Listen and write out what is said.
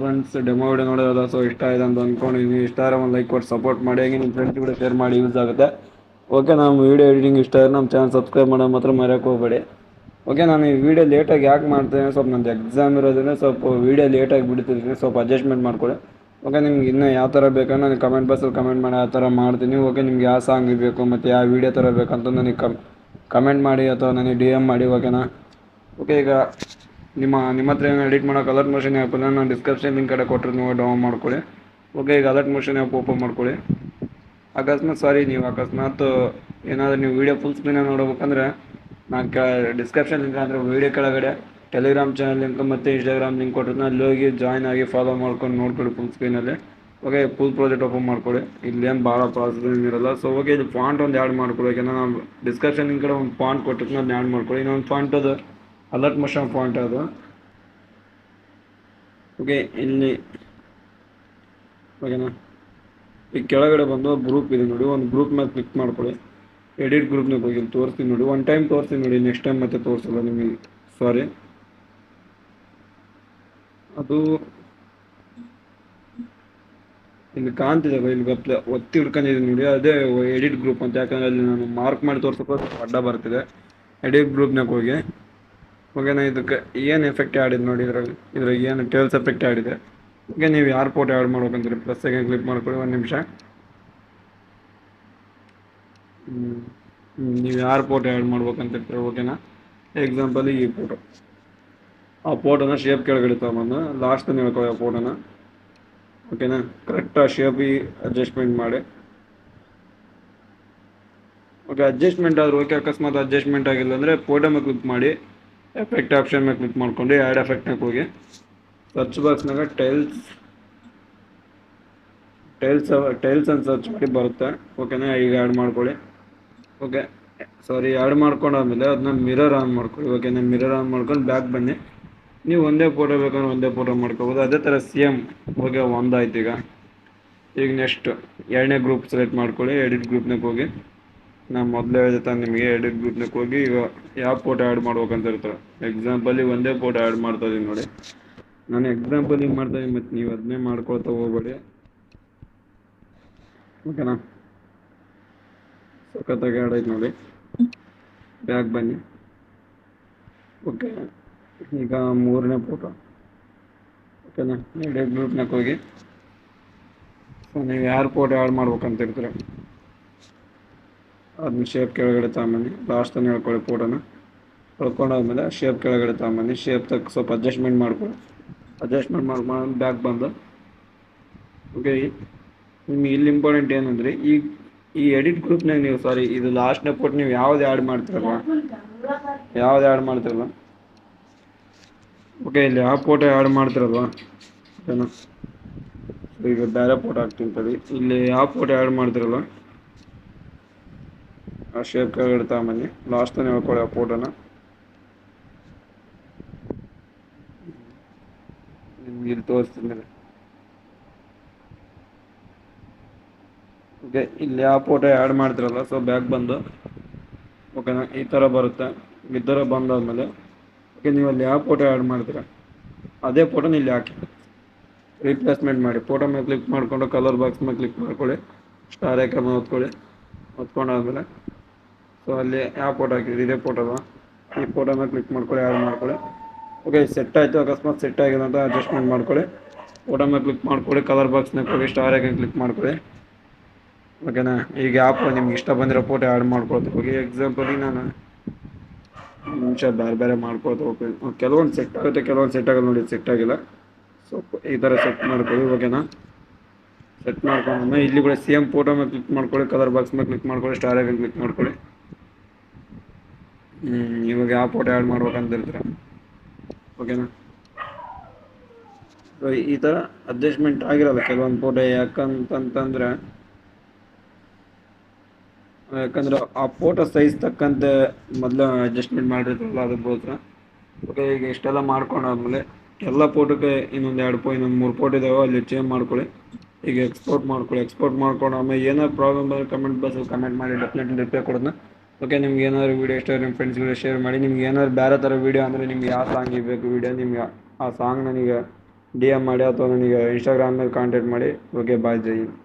Friends demo video ನೋಡೋದು so ಇಷ್ಟ ಆಯ್ತು ಅಂತ ಅಂದ್ಕೊಂಡಿದ್ದೀನಿ. ಇಷ್ಟ ಆದರೆ ಒಂದು ಲೈಕ್ ಕೊಟ್ಟು ಸಪೋರ್ಟ್ ಮಾಡಿ, ಹಾಗೆ ನಿಮ್ಮ ಫ್ರೆಂಡ್ಸ್ ಕೂಡ ಶೇರ್ ಮಾಡಿ, ಯೂಸ್ ಆಗುತ್ತೆ. ಓಕೆ, ನಮ್ಮ ವೀಡಿಯೋ ಎಡಿಟಿಂಗ್ ಇಷ್ಟ ಆದರೆ ನಮ್ಮ ಚಾನಲ್ ಸಬ್ಸ್ಕ್ರೈಬ್ ಮಾಡೋದು ಮಾತ್ರ ಮರೆಯೋಕ್ಕೆ ಹೋಗಬೇಡಿ. ಓಕೆ, ನಾನು ಈ ವಿಡಿಯೋ ಲೇಟಾಗಿ ಯಾಕೆ ಮಾಡ್ತೇನೆ, ಸ್ವಲ್ಪ ನಂದು ಎಕ್ಸಾಮ್ ಇರೋದ್ರಿಂದ ಸ್ವಲ್ಪ ವೀಡಿಯೋ ಲೇಟಾಗಿ ಬಿಡ್ತಿದ್ದೀನಿ, ಸ್ವಲ್ಪ ಅಡ್ಜಸ್ಟ್ಮೆಂಟ್ ಮಾಡ್ಕೊಳ್ಳಿ. ಓಕೆ, ನಿಮ್ಗೆ ಇನ್ನೂ ಯಾವ ಥರ ಬೇಕಂದ್ರೆ ನನಗೆ ಕಮೆಂಟ್ ಬಾಕ್ಸಲ್ಲಿ ಕಮೆಂಟ್ ಮಾಡಿ, ಆ ಥರ ಮಾಡ್ತೀನಿ. ಓಕೆ, ನಿಮ್ಗೆ ಯಾವ ಸಾಂಗ್ ಬೇಕು ಮತ್ತು ಯಾವ ವೀಡಿಯೋ ಥರ ಬೇಕಂತ ನನಗೆ ಕಮೆಂಟ್ ಮಾಡಿ ಅಥವಾ ನನಗೆ DM ಮಾಡಿ. ಓಕೆನಾ? ಓಕೆ, ಈಗ ನಿಮ್ಮ ಹತ್ರ ಏನು ಎಡಿಟ್ ಮಾಡೋಕೆ ಅಲರ್ಟ್ ಮೋಷನ್ ಆ್ಯಪ್ ಇಲ್ಲ, ನಾನು ಡಿಸ್ಕ್ರಿಪ್ಷನ್ ಲಿಂಕ್ ಕಡೆ ಕೊಟ್ಟಿರ್ತೀನಿ, ನೀವು ಡೌನ್ ಮಾಡ್ಕೊಳ್ಳಿ. ಓಕೆ, ಈಗ ಅಲರ್ಟ್ ಮೋಷನ್ ಆ್ಯಪ್ ಓಪನ್ ಮಾಡ್ಕೊಳ್ಳಿ. ನೀವು ಅಕಸ್ಮಾತ್ ಏನಾದರೂ ನೀವು ವೀಡಿಯೋ ಫುಲ್ ಸ್ಕ್ರೀನಾಗಿ ನೋಡ್ಬೇಕಂದ್ರೆ ನಾನು ಡಿಸ್ಕ್ರಿಪ್ಷನ್ ಲಿಂಕ್ ಅಂದರೆ ವೀಡಿಯೋ ಕೆಳಗಡೆ ಟೆಲಿಗ್ರಾಮ್ ಚಾನಲ್ ಲಿಂಕ್ ಮತ್ತು ಇನ್ಸ್ಟಾಗ್ರಾಮ್ ಲಿಂಕ್ ಕೊಟ್ಟಿರ್ತೀನಿ, ಅಲ್ಲಿ ಹೋಗಿ ಜಾಯ್ನ್ ಆಗಿ ಫಾಲೋ ಮಾಡ್ಕೊಂಡು ನೋಡ್ಕೊಳ್ಳಿ ಫುಲ್ ಸ್ಕ್ರೀನಲ್ಲಿ. ಓಕೆ, ಫುಲ್ ಪ್ರಾಜೆಕ್ಟ್ ಓಪನ್ ಮಾಡ್ಕೊಳ್ಳಿ. ಇಲ್ಲೇನು ಭಾಳ ಪ್ರಾಸೆಸ್ ಇರೋಲ್ಲ. ಸೊ ಓಕೆ, ಇದು ಫಾಂಟ್ ಒಂದು ಆ್ಯಡ್ ಮಾಡ್ಕೊಳ್ಳಿ. ಯಾಕೆಂದರೆ ನಾನು ಡಿಸ್ಕ್ರಿಪ್ಷನ್ ಲಿಂಕ್ ಕಡೆ ಒಂದು ಫಾಂಟ್ ಕೊಟ್ಟಿರ್ತೀನಿ, ಅದನ್ನ ಆ್ಯಡ್ ಮಾಡ್ಕೊಳ್ಳಿ. ಇನ್ನೊಂದು ಫಾಂಟ್ ಅದು ಅಲರ್ಟ್ ಮೋಷನ್ ಫಾಂಟ್ ಅದು. ಓಕೆ, ಇಲ್ಲಿ ಓಕೆನಾ, ಈ ಕೆಳಗಡೆ ಬಂದು ಗ್ರೂಪ್ ಇದೆ ನೋಡಿ, ಒಂದು ಗ್ರೂಪ್ ಮೇಲೆ ಕ್ಲಿಕ್ ಮಾಡ್ಕೊಳ್ಳಿ. ಎಡಿಟ್ ಗ್ರೂಪ್ನಾಗ ಹೋಗಿ ಇಲ್ಲಿ ತೋರಿಸ್ತೀನಿ ನೋಡಿ, ಒನ್ ಟೈಮ್ ತೋರಿಸ್ತೀನಿ ನೋಡಿ, ನೆಕ್ಸ್ಟ್ ಟೈಮ್ ಮತ್ತೆ ತೋರಿಸಲ್ಲ ನಿಮಗೆ. ಸಾರಿ, ಅದು ಇಲ್ಲಿ ಕಾಣ್ತಿದೆ, ಇಲ್ಲಿ ಒತ್ತಿ ಹಿಡ್ಕೊಂಡಿದ್ದೀನಿ ನೋಡಿ, ಅದೇ ಎಡಿಟ್ ಗ್ರೂಪ್ ಅಂತ. ಯಾಕಂದರೆ ಅಲ್ಲಿ ನಾನು ಮಾರ್ಕ್ ಮಾಡಿ ತೋರಿಸೋಕೆ ಅಡ್ಡ ಬರ್ತಿದೆ. ಎಡಿಟ್ ಗ್ರೂಪ್ನಾಗ ಹೋಗಿ. ಓಕೆನಾ, ಇದಕ್ಕೆ ಏನು ಎಫೆಕ್ಟ್ ಆಡಿದೆ ನೋಡಿ, ಇದ್ರಾಗ ಏನು ಟೇಲ್ಸ್ ಎಫೆಕ್ಟ್ ಆಡಿದೆ. ಓಕೆ, ನೀವು ಯಾರು ಫೋಟೋ ಆ್ಯಡ್ ಮಾಡ್ಬೇಕಂತೀರಿ ಪ್ಲಸ್ ಸೆಕೆಂಡ್ ಕ್ಲಿಕ್ ಮಾಡ್ಕೊಳ್ಳಿ. ಒಂದು ನಿಮಿಷ. ನೀವು ಯಾರು ಫೋಟೋ ಆ್ಯಡ್ ಮಾಡ್ಬೇಕಂತಿರ್ತೀರ. ಓಕೆನಾ, ಎಕ್ಸಾಂಪಲ್ ಈ ಫೋಟೋ, ಆ ಫೋಟೋನ ಶೇಪ್ ಕೆಳಗಡೆ ತಗೊಂಬಂದು ಲಾಸ್ಟ್ ಹೇಳ್ಕೊಳ್ಳಿ ಆ ಫೋಟೋನ. ಓಕೆನಾ, ಕರೆಕ್ಟ್ ಆ ಶೇಪಿಗೆ ಅಡ್ಜಸ್ಟ್ಮೆಂಟ್ ಮಾಡಿ. ಓಕೆ, ಅಡ್ಜಸ್ಟ್ಮೆಂಟ್ ಆದರೂ ಓಕೆ. ಅಕಸ್ಮಾತ್ ಅಡ್ಜಸ್ಟ್ಮೆಂಟ್ ಆಗಿಲ್ಲ ಅಂದರೆ ಫೋಟೋ ಮೇಲೆ ಕ್ಲಿಕ್ ಮಾಡಿ, ಎಫೆಕ್ಟ್ ಆಪ್ಷನ್ ಮೇಲೆ ಕ್ಲಿಕ್ ಮಾಡ್ಕೊಂಡು ಆ್ಯಡ್ ಎಫೆಕ್ಟ್ನಾಗ ಹೋಗಿ ಸರ್ಚ್ ಬಾಕ್ಸ್ನಾಗ ಟೈಲ್ಸ್ ಅಂತ ಸರ್ಚ್ ಮಾಡಿ ಬರುತ್ತೆ. ಓಕೆನಾ, ಈಗ ಆ್ಯಡ್ ಮಾಡ್ಕೊಳ್ಳಿ. ಓಕೆ, ಸಾರಿ, ಆ್ಯಡ್ ಮಾಡ್ಕೊಂಡಾದ್ಮೇಲೆ ಅದನ್ನ ಮಿರರ್ ಆನ್ ಮಾಡ್ಕೊಳ್ಳಿ. ಓಕೆನಾ, ಮಿರರ್ ಆನ್ ಮಾಡ್ಕೊಂಡು ಬ್ಯಾಕ್ ಬನ್ನಿ. ನೀವು ಒಂದೇ ಫೋಟೋ ಬೇಕಂದ್ರೆ ಒಂದೇ ಫೋಟೋ ಮಾಡ್ಕೋಬೋದು. ಅದೇ ಥರ ಸೇಮ್. ಓಕೆ, ಒಂದಾಯ್ತು. ಈಗ ನೆಕ್ಸ್ಟ್ ಎರಡನೇ ಗ್ರೂಪ್ ಸೆಲೆಕ್ಟ್ ಮಾಡ್ಕೊಳ್ಳಿ. ಎಡಿಟ್ ಗ್ರೂಪ್ನಾಗ ಹೋಗಿ, ನಾನು ಮೊದಲೇ ಹೇಳಿದೆ ತಾನು ನಿಮಗೆ, ಎಡಿಟ್ ಗ್ರೂಪ್ನಾಗ ಹೋಗಿ ಈಗ ಯಾವ ಫೋಟೋ ಆ್ಯಡ್ ಮಾಡ್ಬೇಕಂತ ಇರ್ತಾರೆ. ಎಕ್ಸಾಂಪಲಿಗೆ ಒಂದೇ ಫೋಟೋ ಆ್ಯಡ್ ಮಾಡ್ತಾಯಿದ್ದೀನಿ ನೋಡಿ, ನಾನು ಎಕ್ಸಾಂಪಲಿಗೆ ಮಾಡ್ತಾಯಿದ್ದೀನಿ, ಮತ್ತು ನೀವು ಅದನ್ನೇ ಮಾಡ್ಕೊಳ್ತಾ ಹೋಗ್ಬೇಡಿ. ಓಕೆನಾ, ಸಖತ್ತಾಗಿ ಆ್ಯಡ್ ಆಯ್ತು ನೋಡಿ. ಬ್ಯಾಕ್ ಬನ್ನಿ. ಓಕೆ, ಈಗ ಮೂರನೇ ಫೋಟೋ. ಓಕೆನಾ, ಎಡಿಟ್ ಗ್ರೂಪ್ನಾಗ ಹೋಗಿ, ಸೊ ನೀವು ಯಾರು ಫೋಟೋ ಆ್ಯಡ್ ಮಾಡ್ಬೇಕಂತ ಇರ್ತೀರ ಅದನ್ನ ಶೇಪ್ ಕೆಳಗಡೆ ತಗೊಂಬನ್ನಿ. ಲಾಸ್ಟನ್ನು ಹೇಳ್ಕೊಳ್ಳಿ. ಫೋಟೋನ ಹೇಳ್ಕೊಂಡಾದ್ಮೇಲೆ ಶೇಪ್ ಕೆಳಗಡೆ ತಗೊಂಬನ್ನಿ. ಶೇಪ್ ತಕ್ಕ ಸ್ವಲ್ಪ ಅಡ್ಜಸ್ಟ್ಮೆಂಟ್ ಮಾಡ್ಕೊಳ್ಳಿ. ಅಡ್ಜಸ್ಟ್ಮೆಂಟ್ ಮಾಡ್ಕೊಂಡು ಬ್ಯಾಕ್ ಬಂದು. ಓಕೆ, ನಿಮಗೆ ಇಲ್ಲಿ ಇಂಪಾರ್ಟೆಂಟ್ ಏನಂದರೆ ಈ ಎಡಿಟ್ ಗ್ರೂಪ್ನಾಗ ನೀವು ಇದು ಲಾಸ್ಟ್ನೇ ಫೋಟೋ ನೀವು ಯಾವ್ದು ಆ್ಯಡ್ ಮಾಡ್ತಿರಲ್ವ, ಓಕೆ, ಇಲ್ಲಿ ಯಾವ ಫೋಟೋ ಆ್ಯಡ್ ಮಾಡ್ತಿರಲ್ವ. ಓಕೆನಾ, ಈಗ ಬೇರೆ ಫೋಟೋ ಹಾಕ್ತಿಂತದೆ. ಇಲ್ಲಿ ಯಾವ ಫೋಟೋ ಆ್ಯಡ್ ಮಾಡ್ತಿರಲ್ವ ಆ ಶೇಪ್ ಕೆಳಗಡೆ ತಗೊಂಬನ್ನಿ. ಲಾಸ್ಟನ್ನು ಹೇಳ್ಕೊಳ್ಳಿ ಆ ಫೋಟೋನ. ನಿಮ್ಗೆ ಇಲ್ಲಿ ತೋರಿಸ್ತೀನಿ. ಓಕೆ, ಇಲ್ಲಿ ಯಾವ ಫೋಟೋ ಆ್ಯಡ್ ಮಾಡ್ತಿರಲ್ಲ, ಸೊ ಬ್ಯಾಕ್ ಬಂದು. ಓಕೆನಾ, ಈ ಥರ ಬರುತ್ತೆ. ಈ ಥರ ಬಂದಾದ್ಮೇಲೆ ಓಕೆ, ನೀವು ಅಲ್ಲಿ ಯಾವ ಫೋಟೋ ಆ್ಯಡ್ ಮಾಡ್ತೀರ ಅದೇ ಫೋಟೋನ ಇಲ್ಲಿ ಹಾಕಿ ರೀಪ್ಲೇಸ್ಮೆಂಟ್ ಮಾಡಿ. ಫೋಟೋ ಮೇಲೆ ಕ್ಲಿಕ್ ಮಾಡಿಕೊಂಡು ಕಲರ್ ಬಾಕ್ಸ್ ಮೇಲೆ ಕ್ಲಿಕ್ ಮಾಡ್ಕೊಳ್ಳಿ. ಸ್ಟಾರ್ ಐಕಾನ್ ಹೊತ್ಕೊಂಡಾದ್ಮೇಲೆ ಸೊ ಅಲ್ಲಿ ಯಾವ ಫೋಟೋ ಹಾಕಿದ್ರಿ ಇದೇ ಫೋಟೋದ, ಈ ಫೋಟೋ ಮೇಲೆ ಕ್ಲಿಕ್ ಮಾಡ್ಕೊಳ್ಳಿ, ಆ್ಯಡ್ ಮಾಡ್ಕೊಳ್ಳಿ. ಓಕೆ, ಸೆಟ್ ಆಯಿತು. ಅಕಸ್ಮಾತ್ ಸೆಟ್ ಆಗಿಲ್ಲ ಅಂತ ಅಡ್ಜಸ್ಟ್ಮೆಂಟ್ ಮಾಡ್ಕೊಳ್ಳಿ. ಫೋಟೋ ಮೇಲೆ ಕ್ಲಿಕ್ ಮಾಡ್ಕೊಳ್ಳಿ, ಕಲರ್ ಬಾಕ್ಸ್ನಾಗ ಹೋಗಿ ಸ್ಟಾರ್ ಐಕಾನ್ ಕ್ಲಿಕ್ ಮಾಡ್ಕೊಳ್ಳಿ. ಓಕೆನಾ, ಈಗ ಯಾವ ನಿಮ್ಗೆ ಇಷ್ಟ ಬಂದಿರೋ ಫೋಟೋ ಆ್ಯಡ್ ಮಾಡ್ಕೊಳ್ತಾ ಹೋಗಿ. ಎಕ್ಸಾಂಪಲಿಗೆ ನಾನು ನಿಮಿಷ ಬೇರೆ ಮಾಡ್ಕೊಳ್ತಾ ಹೋಗ್ತೀನಿ. ಕೆಲವೊಂದು ಸೆಟ್ ಆಗುತ್ತೆ, ಕೆಲವೊಂದು ಸೆಟ್ ಆಗಲ್ಲ ನೋಡಿ. ಸೆಟ್ ಆಗಿಲ್ಲ, ಸೊ ಈ ಥರ ಸೆಟ್ ಮಾಡ್ಕೊಳ್ಳಿ. ಓಕೆನಾ, ಸೆಟ್ ಮಾಡ್ಕೊಂಡ್ಮೇಲೆ ಇಲ್ಲಿ ಕೂಡ ಸೇಮ್ ಫೋಟೋ ಮೇಲೆ ಕ್ಲಿಕ್ ಮಾಡ್ಕೊಳ್ಳಿ, ಕಲರ್ ಬಾಕ್ಸ್ ಮೇಲೆ ಕ್ಲಿಕ್ ಮಾಡ್ಕೊಳ್ಳಿ, ಸ್ಟಾರ್ ಐಕಾನ್ ಕ್ಲಿಕ್ ಮಾಡ್ಕೊಳ್ಳಿ. ಇವಾಗ ಯಾವ ಫೋಟೋ ಆ್ಯಡ್ ಮಾಡ್ಬೇಕಂತ ಇರ್ತೀರ. ಓಕೆನಾ, ಸೊ ಈ ಥರ ಅಡ್ಜಸ್ಟ್ಮೆಂಟ್ ಆಗಿರಲ್ಲ ಕೆಲವೊಂದು ಫೋಟೋ. ಯಾಕಂತಂದ್ರೆ ಆ ಫೋಟೋ ಸೈಜ್ ತಕ್ಕಂತೆ ಮೊದಲು ಅಡ್ಜಸ್ಟ್ಮೆಂಟ್ ಮಾಡಿರ್ತಾರಲ್ಲ, ಅದಕ್ಕೋಸ್ಕರ. ಓಕೆ, ಈಗ ಇಷ್ಟೆಲ್ಲ ಮಾಡ್ಕೊಂಡಾದ್ಮೇಲೆ ಎಲ್ಲ ಫೋಟೋಕ್ಕೆ ಇನ್ನೊಂದು 3 ಫೋಟೋ ಇದಾವೆ, ಅಲ್ಲಿ ಚೇಂಜ್ ಮಾಡ್ಕೊಳ್ಳಿ. ಈಗ ಎಕ್ಸ್ಪೋರ್ಟ್ ಮಾಡ್ಕೊಂಡು ಆಮೇಲೆ ಏನಾದ್ರು ಪ್ರಾಬ್ಲಮ್ ಬಂದರೆ ಕಮೆಂಟ್ ಬಾಕ್ಸಲ್ಲಿ ಕಮೆಂಟ್ ಮಾಡಿ, ಡೆಫಿನೆಟ್ಲಿ ರಿಪ್ಲೈ ಕೊಡೋಣ. ಓಕೆ, ನಿಮ್ಗೆ ಏನಾದ್ರು ವೀಡಿಯೋ ಇಷ್ಟ ನಿಮ್ಮ ಫ್ರೆಂಡ್ಸ್ಗಳಿಗೆ ಶೇರ್ ಮಾಡಿ. ನಿಮ್ಗೆ ಏನಾದ್ರು ಬೇರೆ ಥರ ವೀಡಿಯೋ ಅಂದರೆ ನಿಮ್ಗೆ ಯಾವ ಸಾಂಗ್ ಬೇಕು ವೀಡಿಯೋ, ನಿಮ್ಗೆ ಆ ಸಾಂಗ್ ನನಗೆ ಡಿ ಎಮ್ ಮಾಡಿ ಅಥವಾ ನನಗೆ ಇನ್ಸ್ಟಾಗ್ರಾಮ್ನಲ್ಲಿ ಕಾಂಟ್ಯಾಕ್ಟ್ ಮಾಡಿ. ಓಕೆ ಬಾಯ್, ಜೈ ಹಿಂದ್.